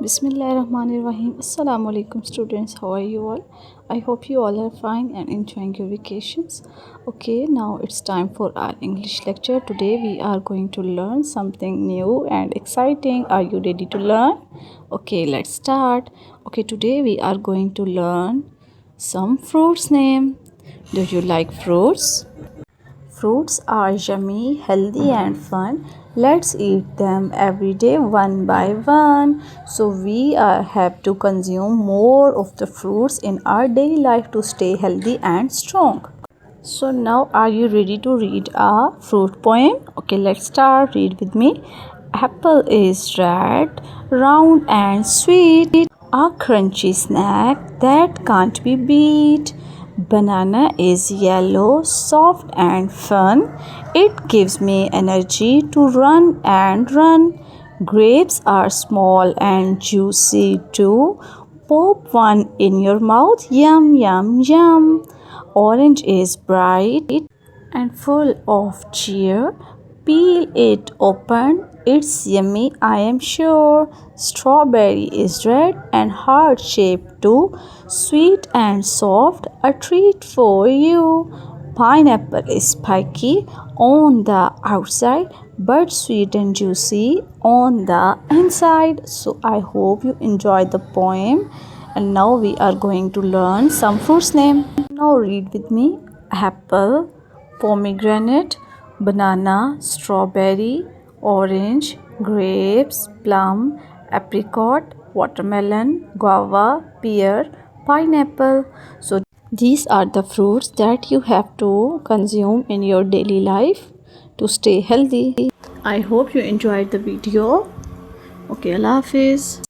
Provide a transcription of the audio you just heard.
Bismillahirrahmanirrahim. Assalamu alaikum students. How are you all? I hope you all are fine and enjoying your vacations. Okay, now it's time for our English lecture. Today we are going to learn something new and exciting. Are you ready to learn? Okay, let's start. Okay, today we are going to learn some fruits name. Do you like fruits? Fruits are yummy, healthy, and fun. Let's eat them every day one by one. So, we have to consume more of the fruits in our daily life to stay healthy and strong. So, now are you ready to read a fruit poem? Okay, let's start. Read with me. Apple is red, round, and sweet. A crunchy snack that can't be beat. Banana is yellow, soft and fun. It gives me energy to run and run. Grapes are small and juicy too. Pop one in your mouth, yum, yum, yum. Orange is bright and full of cheer. Peel it open, it's yummy, I am sure. Strawberry is red and heart shaped too, sweet and soft, a treat for you. Pineapple is spiky on the outside, but sweet and juicy on the inside. So, I hope you enjoyed the poem. And now we are going to learn some fruits name. Now read with me. Apple, pomegranate, banana, strawberry, orange, grapes, plum, apricot, watermelon, guava, pear, pineapple. So these are the fruits that you have to consume in your daily life to stay healthy. I hope you enjoyed the video. Okay, Allah Hafiz.